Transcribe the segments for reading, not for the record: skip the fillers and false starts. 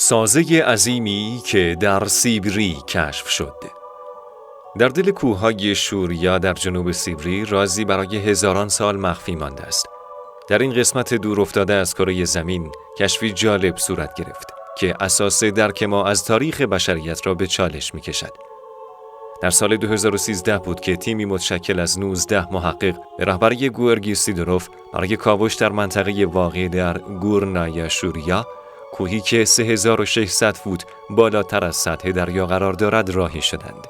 سازه عظیمی که در سیبری کشف شد. در دل کوههای شوریا در جنوب سیبری رازی برای هزاران سال مخفی مانده است. در این قسمت دور افتاده از کره زمین کشفی جالب صورت گرفت که اساس درک ما از تاریخ بشریت را به چالش می‌کشد. در سال 2013 بود که تیمی متشکل از 19 محقق به رهبری گورگی سیدروف برای کاوش در منطقه واقع در گورنای شوریا، کوهی که 3600 فوت بالاتر از سطح دریا قرار دارد، راهی شدند.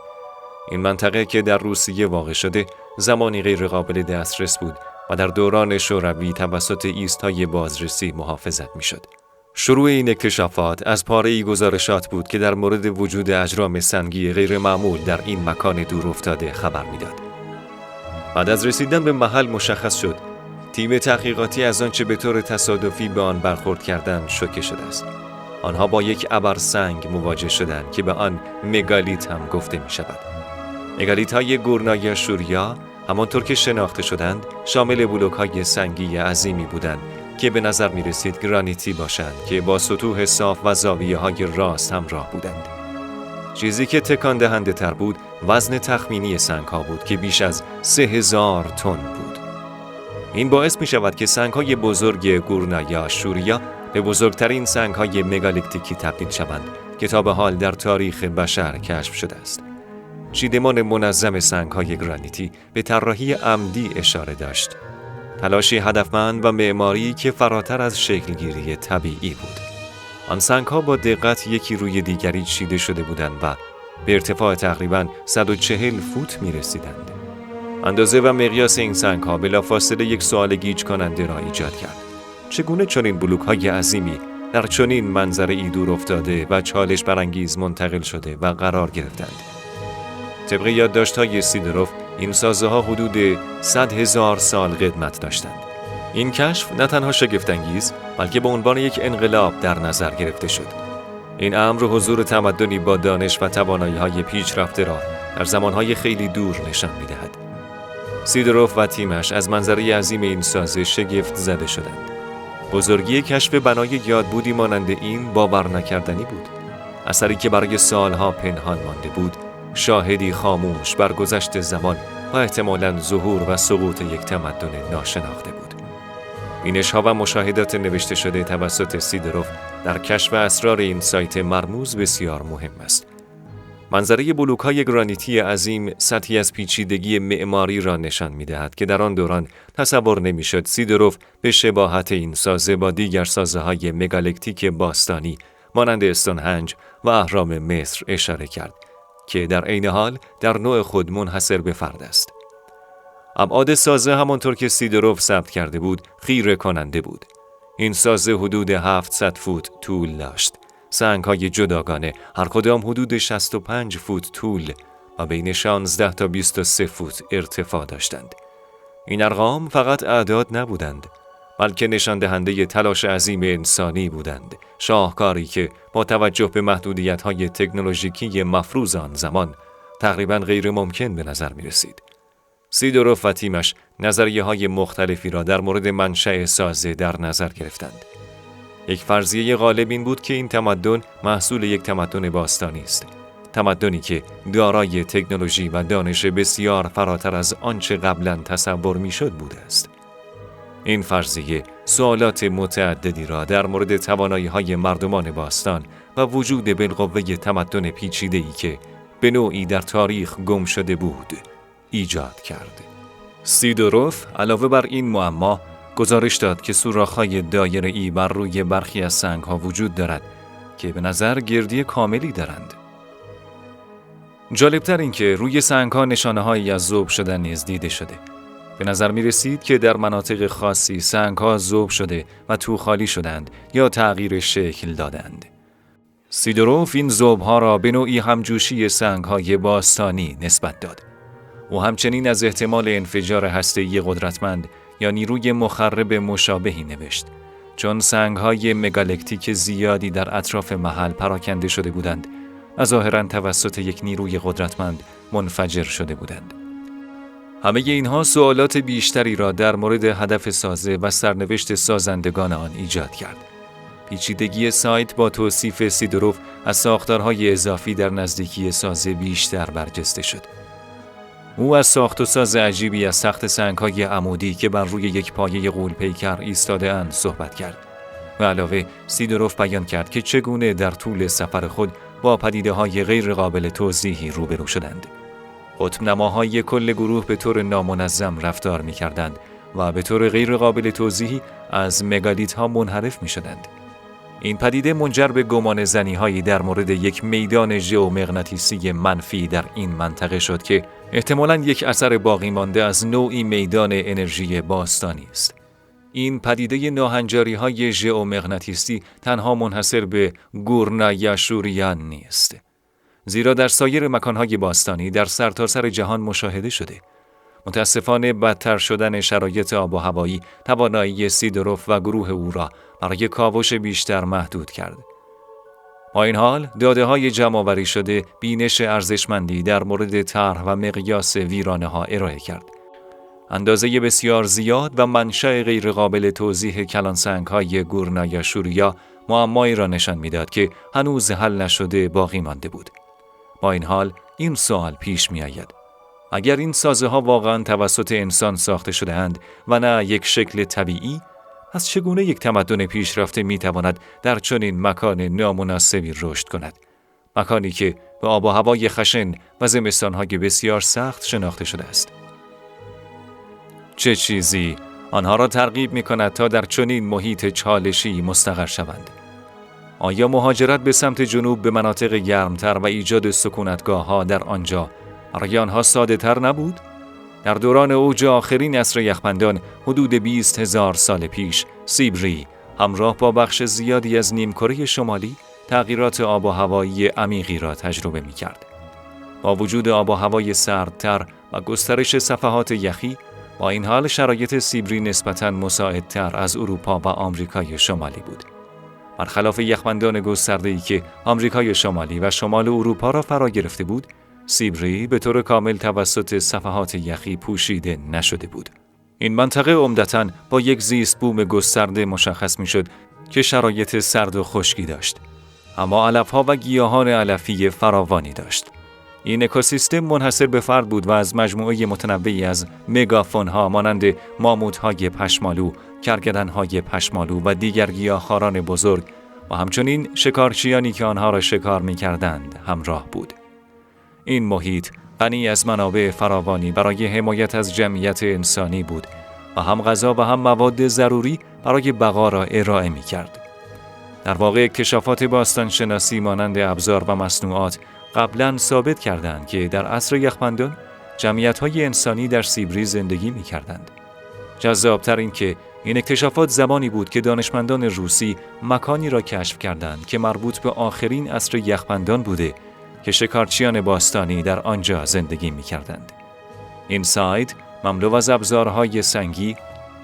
این منطقه که در روسیه واقع شده زمانی غیر قابل دسترس بود و در دوران شوروی توسط ایست‌های بازرسی محافظت می‌شد. شروع این اکتشافات از پاره‌ای گزارشات بود که در مورد وجود اجرام سنگی غیر معمول در این مکان دور افتاده خبر می‌داد. بعد از رسیدن به محل مشخص شد تیم تحقیقاتی از آنچه به طور تصادفی به آن برخورد کردند شوکه شده است. آنها با یک ابر سنگ مواجه شدند که به آن مگالیت هم گفته می‌شود. مگالیت‌های گورنای شوریا همانطور که شناخته شدند شامل بلوک‌های سنگی عظیمی بودند که به نظر می رسید گرانیتی باشند که با سطوح صاف و زاویه‌های راست همراه بودند. چیزی که تکان دهنده تر بود وزن تخمینی سنگ‌ها بود که بیش از 3000 تن بود. این باعث می شود که سنگ‌های بزرگ گورنای شوریا به بزرگترین سنگ‌های مگالیتیکی تبدیل شوند که تا به حال در تاریخ بشر کشف شده است. چیدمان منظم سنگ‌های گرانیتی به طراحی عمدی اشاره داشت. تلاشی هدفمند و معماری که فراتر از شکلگیری طبیعی بود. آن سنگ‌ها با دقت یکی روی دیگری چیده شده بودند و به ارتفاع تقریباً 140 فوت می‌رسیدند. اندازه و مقیاس این سنگ‌ها بلافاصله یک سوال گیج کننده را ایجاد کرد. چگونه چنین بلوک‌های عظیمی در چنین منظره‌ای دور افتاده و چالش برانگیز منتقل شده و قرار گرفتند؟ طبق یادداشت‌های سیدروف این سازه‌ها حدود 100,000 سال قدمت داشتند. این کشف نه تنها شگفت‌انگیز بلکه به عنوان یک انقلاب در نظر گرفته شد. این امر حضور تمدنی با دانش و توانایی‌های پیشرفته را در زمان‌های خیلی دور نشان می‌دهد. سیدروف و تیمش از منظره عظیم این سازه شگفت زده شدند. بزرگی کشف بنای یادبودی مانند این باور نکردنی بود. اثری که برای سالها پنهان مانده بود، شاهدی خاموش بر گذشت زمان و احتمالاً ظهور و سقوط یک تمدن ناشناخته بود. بینش‌ها و مشاهدات نوشته شده توسط سیدروف در کشف اسرار این سایت مرموز بسیار مهم است. منظره بلوک‌های گرانیتی عظیم سطحی از پیچیدگی معماری را نشان می‌دهد که در آن دوران تصور نمی‌شد سیدروف به شباهت این سازه با دیگر سازه‌های مگالیتیک باستانی مانند استونهنج و اهرام مصر اشاره کرد که در عین حال در نوع خود منحصر به فرد است. ابعاد سازه همانطور که سیدروف ثبت کرده بود خیره کننده بود. این سازه حدود 700 فوت طول داشت. سنگ‌های جداگانه هر کدام حدود 65 فوت طول و بین 16 تا 23 فوت ارتفاع داشتند. این ارقام فقط اعداد نبودند بلکه نشان دهنده تلاش عظیم انسانی بودند، شاهکاری که با توجه به محدودیت‌های تکنولوژیکی مفروض آن زمان تقریباً غیر ممکن به نظر می رسید. سیدروف و تیمش نظریه‌های مختلفی را در مورد منشأ سازه در نظر گرفتند. یک فرضیه غالب این بود که این تمدن محصول یک تمدن باستانی است. تمدنی که دارای تکنولوژی و دانش بسیار فراتر از آنچه قبلاً تصور می‌شد بوده است. این فرضیه سوالات متعددی را در مورد توانایی‌های مردمان باستان و وجود بالقوه تمدن پیچیده‌ای که به نوعی در تاریخ گم شده بود ایجاد کرد. سیدروف علاوه بر این معما گزارش داد که سوراخ‌های دایره‌ای بر روی برخی از سنگ‌ها وجود دارد که به نظر گردی کاملی دارند. جالبتر این که روی سنگ‌ها نشانه‌هایی از ذوب شدن نیز دیده شده. به نظر می رسید که در مناطق خاصی سنگ‌ها ذوب شده و تو خالی شدند یا تغییر شکل دادند. سیدروف این ذوب‌ها را به نوعی همجوشی سنگ‌های باستانی نسبت داد. او همچنین از احتمال انفجار هسته‌ای قدرتمند یا نیروی مخرب مشابهی نوشت، چون سنگ‌های مگالیتیک زیادی در اطراف محل پراکنده شده بودند و ظاهراً توسط یک نیروی قدرتمند منفجر شده بودند. همه اینها سوالات بیشتری را در مورد هدف سازه و سرنوشت سازندگان آن ایجاد کرد. پیچیدگی سایت با توصیف سیدروف از ساختارهای اضافی در نزدیکی سازه بیشتر برجسته شد. او از ساخت و ساز عجیبی از تخت سنگ‌های عمودی که بر روی یک پایه غول پیکر ایستاده‌اند صحبت کرد. و علاوه سیدروف بیان کرد که چگونه در طول سفر خود با پدیده‌های غیر قابل توضیحی روبرو شدند. قطب نماهای کل گروه به طور نامنظم رفتار می‌کردند و به طور غیر قابل توضیحی از مگالیت‌ها منحرف می‌شدند. این پدیده منجر به گمان زنی‌هایی در مورد یک میدان ژئومغناطیسی منفی در این منطقه شد که احتمالاً یک اثر باقی مانده از نوعی میدان انرژی باستانی است. این پدیده ناهنجاری‌های ژئومغناطیسی تنها منحصر به گورنایاشوریان نیست، زیرا در سایر مکان‌های باستانی در سرتاسر جهان مشاهده شده. متاسفانه بدتر شدن شرایط آب و هوایی توانایی سیدروف و گروه او را برای کاوش بیشتر محدود کرد. با این حال داده‌های جمع‌آوری شده بینش ارزشمندی در مورد طرح و مقیاس ویرانه‌ها ارائه کرد. اندازه بسیار زیاد و منشأ غیرقابل توضیح کلانسنگ‌های گورنایاشوریا معمایی را نشان می‌داد که هنوز حل نشده باقی مانده بود. با این حال این سوال پیش می‌آید: اگر این سازه‌ها واقعاً توسط انسان ساخته شده‌اند و نه یک شکل طبیعی، از چگونه یک تمدن پیشرفته می‌تواند در چنین مکان نامناسبی رشد کند؟ مکانی که به آب و هوای خشن و زمستان‌های بسیار سخت شناخته شده است. چه چیزی آنها را ترغیب می‌کند تا در چنین محیط چالشی مستقر شوند؟ آیا مهاجرت به سمت جنوب به مناطق گرمتر و ایجاد سکونتگاه‌ها در آنجا برای آنها ساده‌تر نبود؟ در دوران اوج آخرین عصر یخبندان حدود 20,000 سال پیش، سیبری همراه با بخش زیادی از نیمکره شمالی تغییرات آب و هوایی عمیقی را تجربه می‌کرد. با وجود آب و هوای سردتر و گسترش صفحات یخی، با این حال شرایط سیبری نسبتاً مساعدتر از اروپا و آمریکای شمالی بود. برخلاف یخبندان گسترده‌ای که آمریکای شمالی و شمال اروپا را فرا گرفته بود، سیبری به طور کامل توسط صفحات یخی پوشیده نشده بود. این منطقه عمدتاً با یک زیست بوم گسترده مشخص می‌شد که شرایط سرد و خشکی داشت، اما علف‌ها و گیاهان علفی فراوانی داشت. این اکوسیستم منحصر به فرد بود و از مجموعه متنوعی از مگافون‌ها مانند ماموت‌های پشمالو، کرگدن‌های پشمالو و دیگر گیاهخواران بزرگ و همچنین شکارچیانی که آنها را شکار می‌کردند همراه بود. این محیط غنی از منابع فراوانی برای حمایت از جمعیت انسانی بود و هم غذا و هم مواد ضروری برای بقا را ارائه می‌کرد. در واقع اکتشافات باستانشناسی مانند ابزار و مصنوعات قبلاً ثابت کردند که در عصر یخبندان جمعیت‌های انسانی در سیبری زندگی می‌کردند. جذاب‌تر این که این اکتشافات زمانی بود که دانشمندان روسی مکانی را کشف کردند که مربوط به آخرین عصر یخبندان بوده که شکارچیان باستانی در آنجا زندگی می‌کردند. این سایت مملو از ابزارهای سنگی،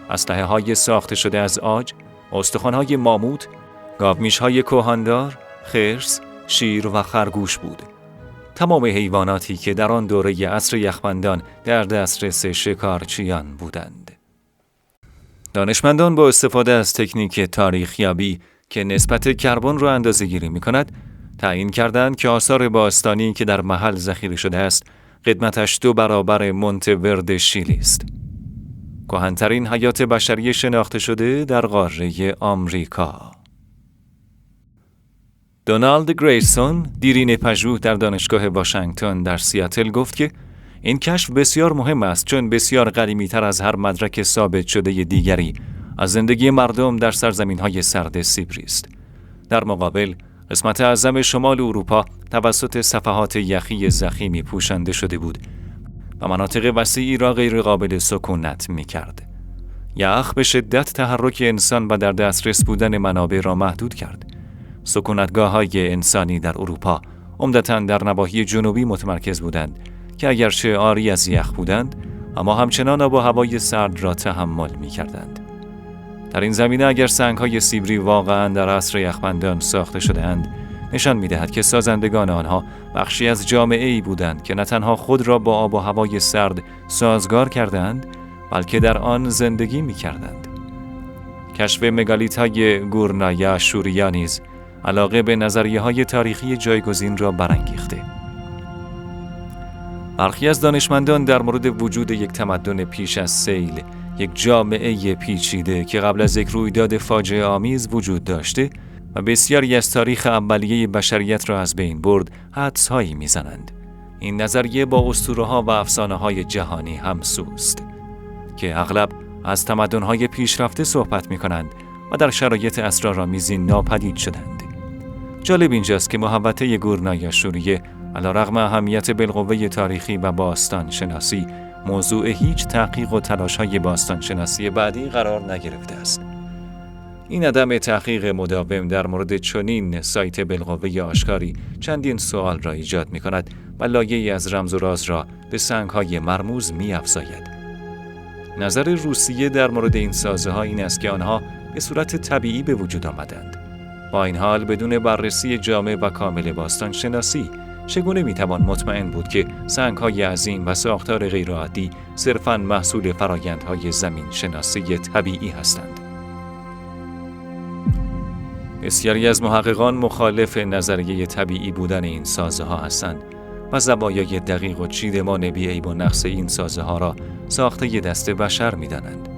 اسلحه‌های ساخته شده از عاج، استخوان‌های ماموت، گاومیش‌های کهاندار، خرس، شیر و خرگوش بود. تمام حیواناتی که در آن دوره عصر یخبندان در دسترس شکارچیان بودند. دانشمندان با استفاده از تکنیک تاریخیابی که نسبت کربن را اندازه‌گیری می‌کند، تعیین کردند که آثار باستانی که در محل ذخیره شده است، قدمتش 2 برابر مونتورد شیلی است. کهن‌ترین حیات بشری شناخته شده در قاره آمریکا. دونالد گریسون، دیرین پژوه در دانشگاه واشنگتن در سیاتل گفت که این کشف بسیار مهم است چون بسیار قدیمی‌تر از هر مدرک ثابت شده دیگری از زندگی مردم در سرزمین‌های سرد سیبری است. در مقابل، قسمت اعظم شمال اروپا توسط صفحات یخی ضخیمی پوشانده شده بود و مناطق وسیعی را غیر قابل سکونت می‌کرد. یخ به شدت تحرک انسان و در دسترس بودن منابع را محدود کرد. سکونتگاه‌های انسانی در اروپا عمدتاً در نواحی جنوبی متمرکز بودند که اگرچه عاری از یخ بودند، اما همچنان آب و هوای سرد را تحمل می‌کردند. در این زمینه اگر سنگ‌های سیبری واقعاً در عصر یخبندان ساخته شده‌اند، نشان می‌دهد که سازندگان آنها بخشی از جامعه‌ای بودند که نه تنها خود را با آب و هوای سرد سازگار کردند، بلکه در آن زندگی می‌کردند. کشف مگالیت‌های گورنا شوریا نیز علاقه به نظریه‌های تاریخی جایگزین را برانگیخته. برخی از دانشمندان در مورد وجود یک تمدن پیش از سیل، یک جامعه پیچیده که قبل از یک رویداد فاجعه آمیز وجود داشته و بسیاری از تاریخ اولیه بشریت را از بین برد، حدس‌هایی می‌زنند. این نظریه با اسطوره‌ها و افسانه‌های جهانی همسوست که اغلب از تمدن‌های پیشرفته صحبت می‌کنند و در شرایط اسرارآمیزی ناپدید شدند. جالب اینجاست که محوطه گورنا شوریه علیرغم اهمیت بالقوه تاریخی و باستان شناسی، موضوع هیچ تحقیق و تلاش‌های باستان شناسی بعدی قرار نگرفته است. این عدم تحقیق مداوم در مورد چنین سایت بالقوه آشکاری چندین سوال را ایجاد می‌کند و لایه‌ای از رمز و راز را به سنگ‌های مرموز می‌افزاید. نظر روسیه در مورد این سازه‌ها این است که آنها به صورت طبیعی به وجود آمدند. با این حال بدون بررسی جامع و کامل باستان شناسی چگونه میتوان مطمئن بود که سنگ‌های عظیم و ساختار غیرعادی صرفاً محصول فرآیندهای زمین شناسی طبیعی هستند؟ بسیاری از محققان مخالف نظریه طبیعی بودن این سازه‌ها هستند و زوایای دقیق و چیدمان بی‌عیب و نقص این سازه‌ها را ساخته دست بشر می‌دانند.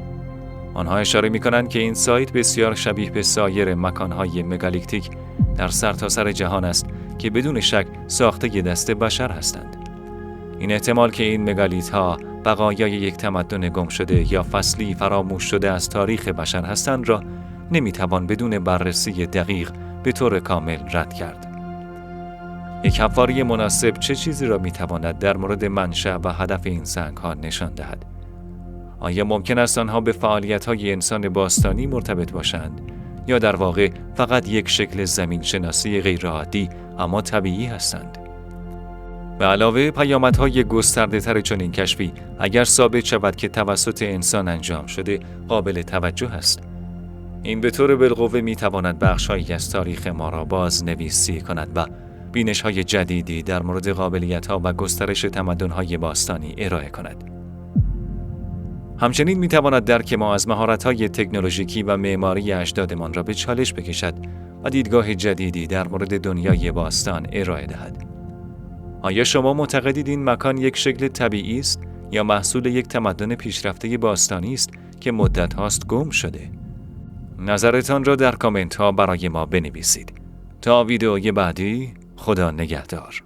آنها اشاره می‌کنند که این سایت بسیار شبیه به سایر مکان‌های مگالیتیک در سرتاسر جهان است که بدون شک ساخته دست بشر هستند. این احتمال که این مگالیت‌ها بقایای یک تمدن گم شده یا فصلی فراموش شده از تاریخ بشر هستند را نمی‌توان بدون بررسی دقیق به طور کامل رد کرد. یک حفاری مناسب چه چیزی را می‌تواند در مورد منشأ و هدف این سنگ‌ها نشان دهد؟ آیا ممکن است آنها به فعالیت‌های انسان باستانی مرتبط باشند یا در واقع فقط یک شکل زمین شناسی غیرعادی اما طبیعی هستند؟ به علاوه پیامدهای گسترده‌تر چنین کشفی اگر ثابت شود که توسط انسان انجام شده قابل توجه است. این به طور بالقوه می‌تواند بخش‌هایی از تاریخ ما را بازنویسی کند و بینش‌های جدیدی در مورد قابلیت‌ها و گسترش تمدن‌های باستانی ارائه کند. همچنین می‌تواند درک ما از مهارت‌های تکنولوژیکی و معماری اجدادمان را به چالش بکشد و دیدگاه جدیدی در مورد دنیای باستان ارائه دهد. آیا شما معتقدید این مکان یک شکل طبیعی است یا محصول یک تمدن پیشرفته باستانی است که مدت هاست گم شده؟ نظرتان را در کامنت ها برای ما بنویسید. تا ویدئوی بعدی، خدا نگهدار.